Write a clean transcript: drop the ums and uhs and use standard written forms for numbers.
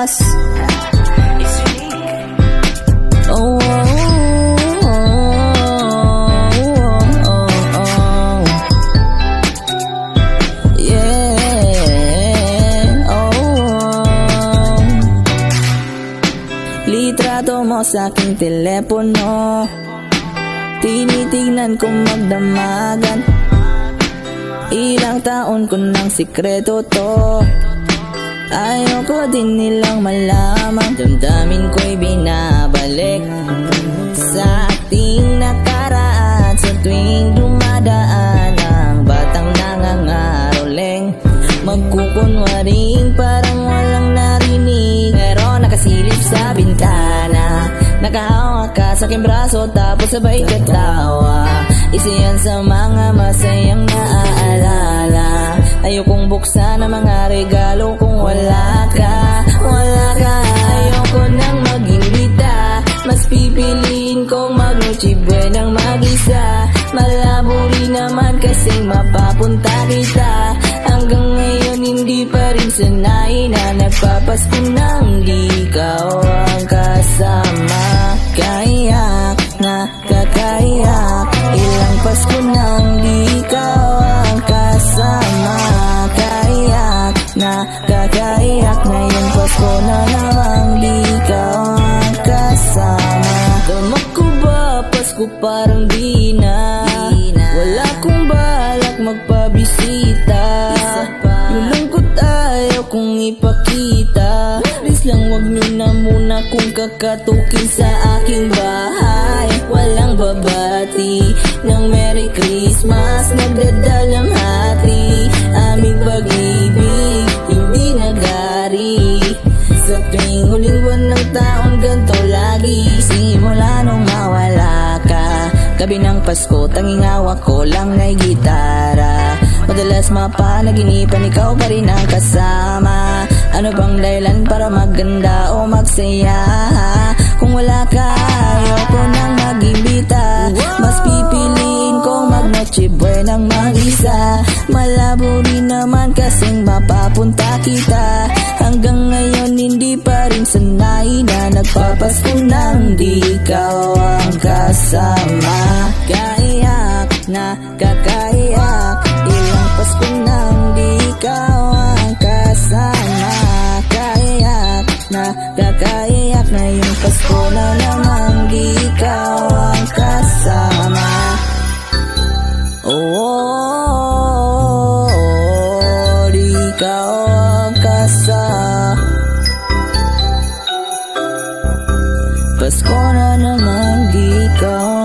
Christmas. Oh, oh, oh, oh, oh. Yeah, oh. Litrato mo sa aking telepono, tinitignan kong magdamagan. Ilang taon ko ng sikreto to, ayoko din nilang malaman. Damdamin ko'y binabalik sa ating nakaraan, sa tuwing dumadaan ang batang nangangaroling. Magkukunwaring parang walang narinig, pero nakasilip sa bintana. Nakahawak ka sa aking braso tapos sabay katawa. Isa yan sa mga masayang naaalala. Ayokong buksan ang mga regalo kung wala ka, wala ka. Ayoko nang mag-imbita, mas pipiliin kong mag-Noche Buenang mag-isa. Malabo rin naman kasing mapapunta kita. Hanggang ngayon hindi pa rin sanay na nagpapasko nang di ikaw ang kasama. Kaiyak na kakaiyak, ilang Pasko nang di ikaw ang kasama. Kaiyak na kakaiyak, ngayong Pasko na namang di ikaw ang kasama. Damak ko ba Pasko parang di na, wala kong balak magpabisita. Yung lungkot ayaw kong ipakita. Please lang wag nyo na muna kung kakatukin sa aking bahay. Walang babati ng Merry Christmas, nagdadalang hati. Aming pag-ibig hindi nagari. Sa tuwing huling buwan ng taon ganito lagi. Simula nung mawala ka, gabi ng Pasko tanging hawak ko lang na'y gitara. Madalas mapanaginipan ikaw pa rin ang kasama. Ano bang dahilan para maganda o magsaya? Kung wala ka ayoko nang mag-imbita, mas pipiliin kong mag-Noche Buenang mag-isa. Malabo rin naman kasing mapapunta kita. Hanggang ngayon hindi pa rin sanay na nagpapasko nang di ikaw ang kasama. Kaiyak na kakaiyak, ilang Pasko nang di ikaw ang kasama. Kaiyak na kakaiyak, ngayong Pasko na namang di ikaw ang kasama. Oh, oh, oh, di ikaw ang kasama. Pasko na namang di ikaw